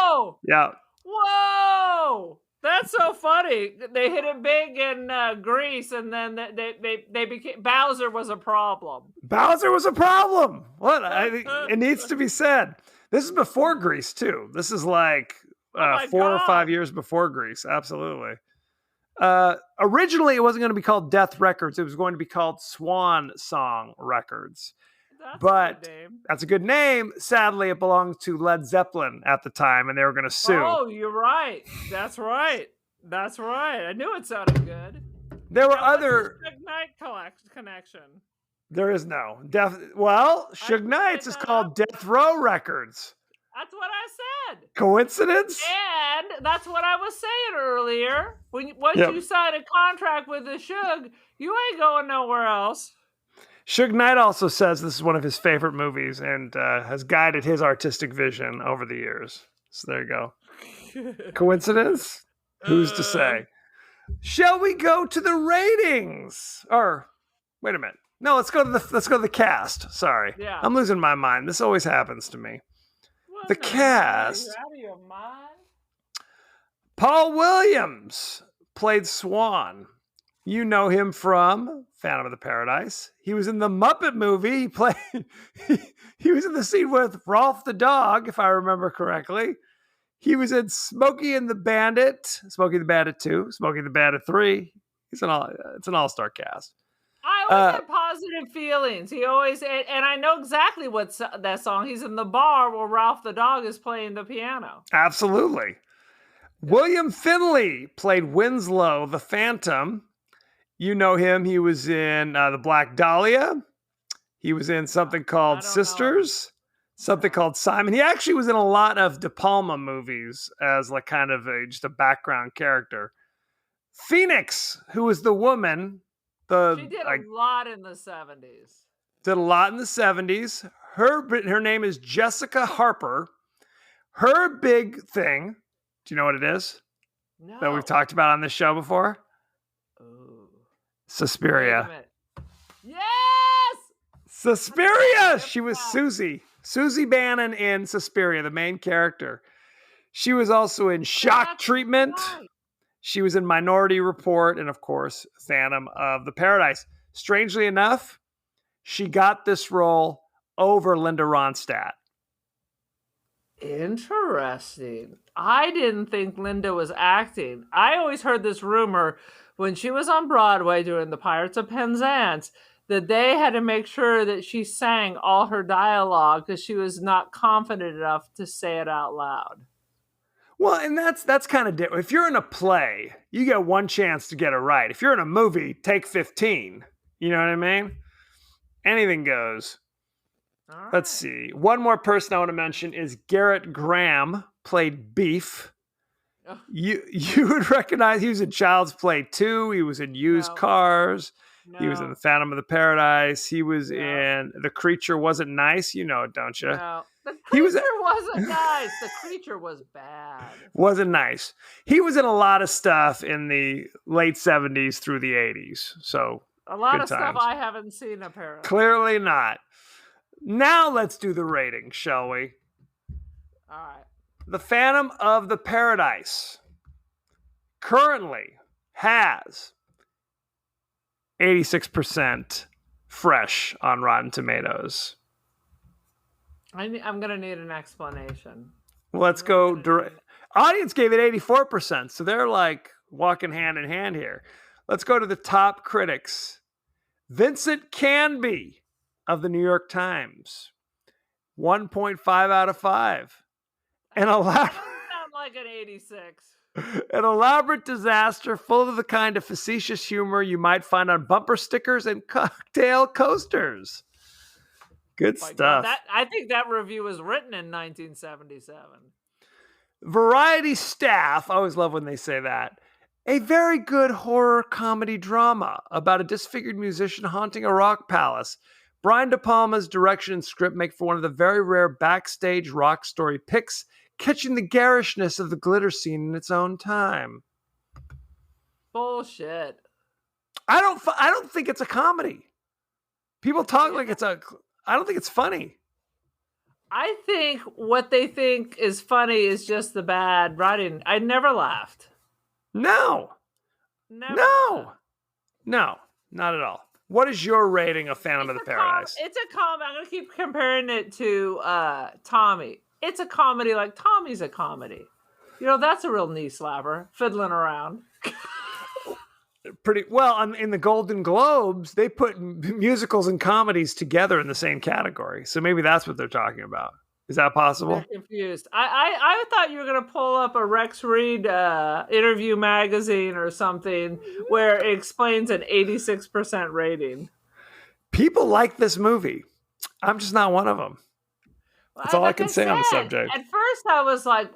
Yeah. Whoa! That's so funny. They hit it big in Greece, and then they became... Bowser was a problem. Bowser was a problem. What? It needs to be said. This is before Grease, too. This is like 4 or 5 years before Grease. Absolutely. Originally, it wasn't going to be called Death Records. It was going to be called Swan Song Records. That's a good name. Sadly, it belonged to Led Zeppelin at the time, and they were going to sue. Oh, you're right. That's right. That's right. I knew it sounded good. There were other... Suge Knight connection. There is no. Suge Knight's is called Death Row Records. That's what I said. Coincidence? And that's what I was saying earlier. Once you sign a contract with the Suge, you ain't going nowhere else. Suge Knight also says this is one of his favorite movies and has guided his artistic vision over the years. So there you go. Coincidence? Who's to say? Shall we go to the ratings? Or wait a minute. No, let's go to the cast. Sorry. Yeah. I'm losing my mind. This always happens to me. The cast. You're out of your mind? Paul Williams played Swan. You know him from Phantom of the Paradise. He was in the Muppet movie. He played. He was in the scene with Rolf the dog, if I remember correctly. He was in Smokey and the Bandit, Smokey the Bandit 2, Smokey the Bandit 3. It's an all-star cast. I always had positive feelings. He always, and I know exactly what that song. He's in the bar where Ralph the dog is playing the piano. Absolutely. William Finley played Winslow the Phantom. You know him. He was in The Black Dahlia. He was in something called Sisters, something called Simon. He actually was in a lot of De Palma movies as like kind of just a background character. Phoenix, who was the woman. She did a lot in the 70s. Did a lot in the 70s. Her name is Jessica Harper. Her big thing, do you know what it is? No. That we've talked about on this show before? Suspiria. Yes! Suspiria! She was Susie Bannon in Suspiria, the main character. She was also in Shock Treatment. Right. She was in Minority Report and, of course, Phantom of the Paradise. strangely enough, she got this role over Linda Ronstadt. Interesting. I didn't think Linda was acting. I always heard this rumor when she was on Broadway doing The Pirates of Penzance that they had to make sure that she sang all her dialogue because she was not confident enough to say it out loud. Well, and that's kind of different. If you're in a play, you get one chance to get it right. If you're in a movie, take 15. You know what I mean? Anything goes. All right. Let's see. One more person I want to mention is Garrett Graham, played Beef. Oh. You would recognize he was in Child's Play 2. He was in Used Cars. No. He was in The Phantom of the Paradise. He was No. in The Creature Wasn't Nice. You know it, don't you? No. The Creature wasn't nice. The Creature was bad. Wasn't nice. He was in a lot of stuff in the late 70s through the 80s. So a lot good of stuff times. I haven't seen, apparently. Clearly not. Now let's do the rating, shall we? All right. The Phantom of the Paradise currently has 86% fresh on Rotten Tomatoes. I'm going to need an explanation. Let's go direct. Audience gave it 84%, so they're like walking hand in hand here. Let's go to the top critics. Vincent Canby of the New York Times, 1.5 out of 5. An elaborate, Sound like an 86. an elaborate disaster full of the kind of facetious humor you might find on bumper stickers and cocktail coasters. Good stuff. God, I think that review was written in 1977. Variety staff, I always love when they say that. A very good horror comedy drama about a disfigured musician haunting a rock palace. Brian De Palma's direction and script make for one of the very rare backstage rock story picks, catching the garishness of the glitter scene in its own time. Bullshit. I don't think it's a comedy. People talk like it's a. I don't think it's funny. I think what they think is funny is just the bad writing. I never laughed. No. Never No. laughed. No. Not at all. What is your rating of Phantom of the Paradise? It's a comedy. I'm going to keep comparing it to Tommy. It's a comedy like Tommy's a comedy. You know, that's a real knee slapper, fiddling around. Pretty well in the Golden Globes, they put musicals and comedies together in the same category. So maybe that's what they're talking about. Is that possible? I'm confused. I thought you were going to pull up a Rex Reed interview magazine or something where it explains an 86% rating. People like this movie. I'm just not one of them. That's all I can say on the subject. At first, I was like,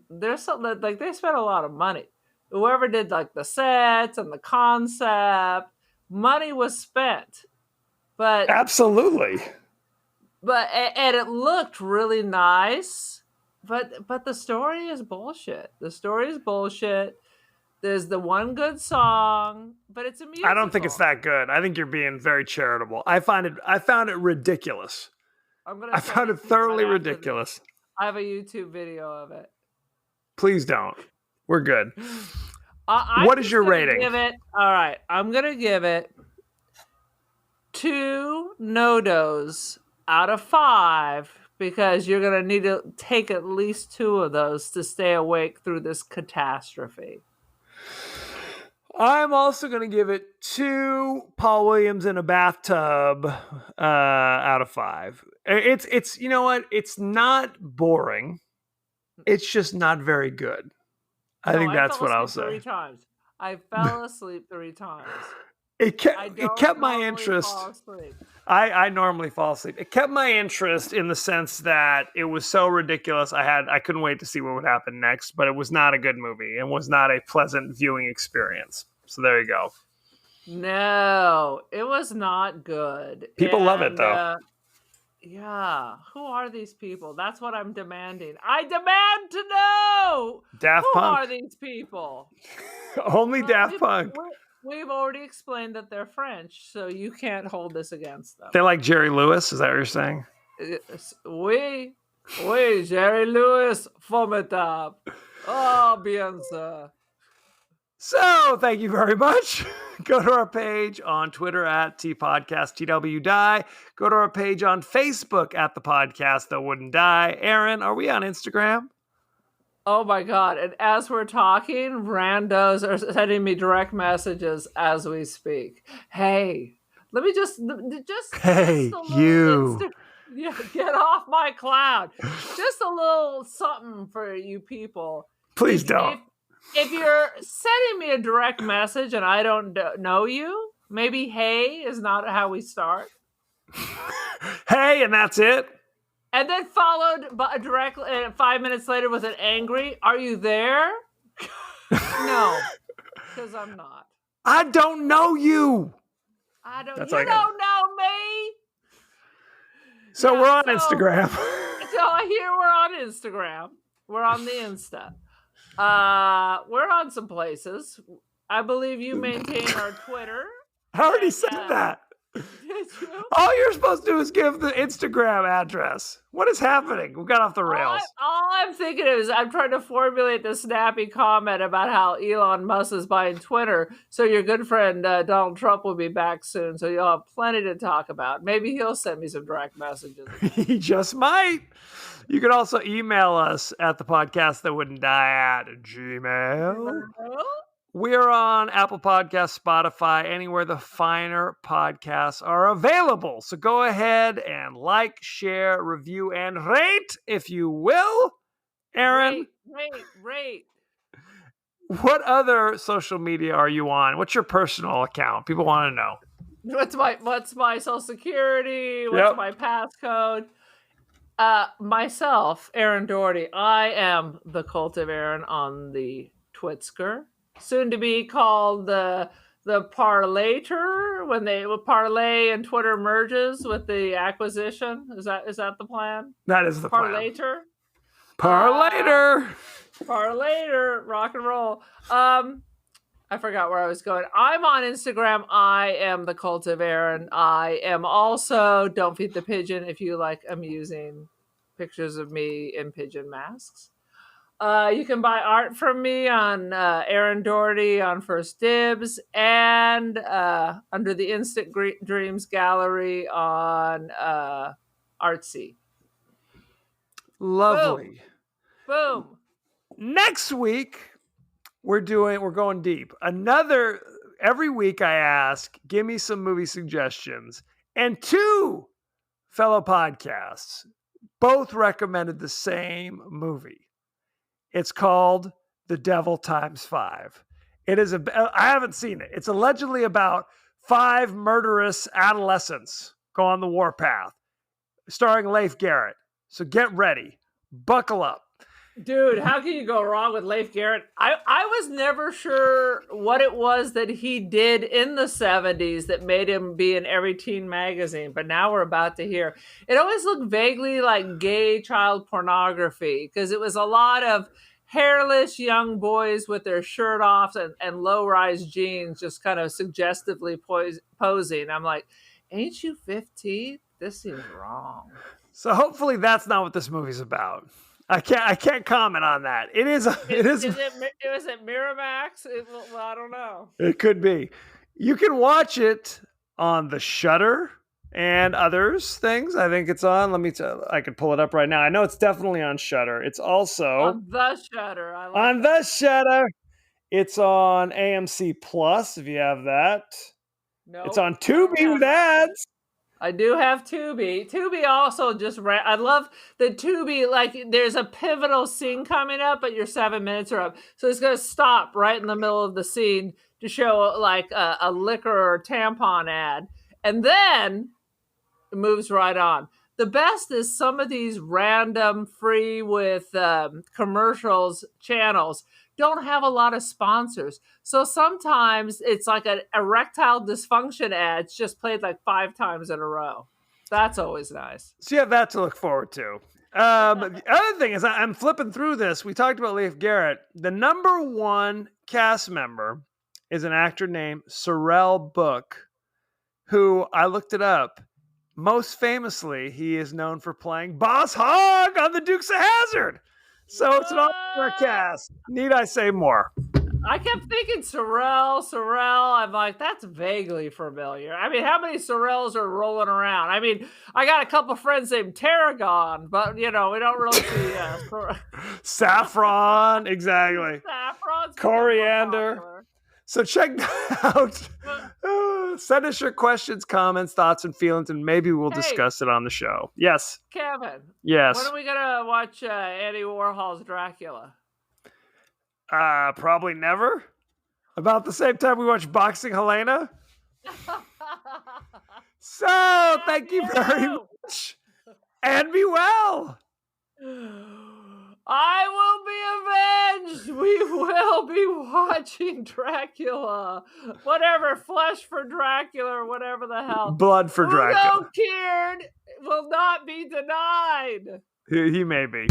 there's something like they spent a lot of money. Whoever did like the sets and the concept, money was spent. But absolutely. And it looked really nice, but the story is bullshit. The story is bullshit. There's the one good song, but it's a musical. I don't think it's that good. I think you're being very charitable. I found it ridiculous. I found it thoroughly ridiculous. I have a YouTube video of it. Please don't. We're good. What is your rating? All right, I'm gonna give it 2 no-dos out of 5 because you're going to need to take at least 2 of those to stay awake through this catastrophe. I'm also going to give it 2 Paul Williams in a bathtub out of 5. It's you know what? It's not boring. It's just not very good. I think that's what I'll say. 3 times. I fell asleep 3 times. It kept my interest. I normally fall asleep. It kept my interest in the sense that it was so ridiculous. I couldn't wait to see what would happen next, but it was not a good movie and was not a pleasant viewing experience. So there you go. No, it was not good. People love it though. Yeah. Who are these people? That's what I'm demanding. I demand to know. Daft Punk. Who are these people? Only Daft Punk. We've already explained that they're French, so you can't hold this against them. They like Jerry Lewis? Is that what you're saying? Oui, Jerry Lewis, formidable. Oh, bien sûr. So thank you very much. Go to our page on Twitter at TPodcast TWDie. Go to our page on Facebook at the podcast that wouldn't die. Aaron, are we on Instagram? Oh my God. And as we're talking, randos are sending me direct messages as we speak. Hey, let me just Hey, just you. yeah, get off my cloud. Just a little something for you people. Please don't. If you're sending me a direct message and I don't know you, maybe hey is not how we start. Hey, and that's it. And then followed by directly 5 minutes later with an angry, are you there? No, because I'm not. I don't know you. I don't. That's you like don't know me. So Yeah, we're on so- Instagram. So here we're on Instagram. We're on the Insta. We're on some places. I believe you maintain our Twitter. I already said that. Did you? All you're supposed to do is give the Instagram address. What is happening? We got off the rails. All I'm thinking is I'm trying to formulate the snappy comment about how Elon Musk is buying Twitter. So your good friend Donald Trump will be back soon. So you'll have plenty to talk about. Maybe he'll send me some direct messages. He just might. You can also email us at the podcast that wouldn't die at Gmail. We're on Apple Podcasts, Spotify, anywhere the finer podcasts are available. So go ahead and like, share, review, and rate, if you will. Aaron, Rate. what other social media are you on? What's your personal account? People want to know. What's my social security? What's my passcode? Myself, Aaron Doherty. I am the Cult of Aaron on the Twitsker. Soon to be called the Parlater when Parlay and Twitter merges with the acquisition. Is that the plan? That is the plan. Parlater. Parlater. Rock and roll. I forgot where I was going. I'm on Instagram. I am the Cult of Aaron. I am also Don't Feed the Pigeon if you like amusing pictures of me in pigeon masks. You can buy art from me on Aaron Doherty on First Dibs and under the Instant Dreams Gallery on Artsy. Lovely. Boom. Next week, we're going deep. Every week I ask, give me some movie suggestions. And two fellow podcasts both recommended the same movie. It's called The Devil Times 5. I haven't seen it. It's allegedly about 5 murderous adolescents go on the warpath, starring Leif Garrett. So get ready. Buckle up. Dude, how can you go wrong with Leif Garrett? I was never sure what it was that he did in the 70s that made him be in every teen magazine, but now we're about to hear. It always looked vaguely like gay child pornography because it was a lot of hairless young boys with their shirt off and low-rise jeans just kind of suggestively posing. I'm like, ain't you 15? This seems wrong. So hopefully that's not what this movie's about. I can't comment on that. Is it Miramax? I don't know. It could be. You can watch it on the Shudder and others things. I think it's on. I could pull it up right now. I know it's definitely on Shudder. It's also on the Shudder. The Shudder. It's on AMC Plus if you have that. No, it's on Tubi with ads. I do have Tubi. Tubi also I love the Tubi, like there's a pivotal scene coming up, but your 7 minutes are up. So it's going to stop right in the middle of the scene to show like a liquor or tampon ad. And then it moves right on. The best is some of these random free with commercials channels don't have a lot of sponsors. So sometimes it's like an erectile dysfunction ad. It's just played like 5 times in a row. That's always nice. So you have that to look forward to. The other thing is I'm flipping through this. We talked about Leif Garrett. The number 1 cast member is an actor named Sorrell Book, who I looked it up. Most famously, he is known for playing Boss Hogg on the Dukes of Hazzard. So it's an all-star cast. Need I say more? I kept thinking Sorrel. I'm like, that's vaguely familiar. I mean, how many Sorrels are rolling around? I mean, I got a couple friends named Tarragon, but we don't really see Saffron, exactly. Saffron's Coriander. So check that out. Send us your questions, comments, thoughts, and feelings, and maybe we'll discuss it on the show. Yes. Kevin. Yes. When are we gonna watch Andy Warhol's Dracula? Probably never. About the same time we watch Boxing Helena. So, thank you very much. And be well. I will be avenged. We will be watching Dracula. Whatever, flesh for Dracula or whatever the hell. Blood for Dracula. Udo Kier will not be denied. He may be.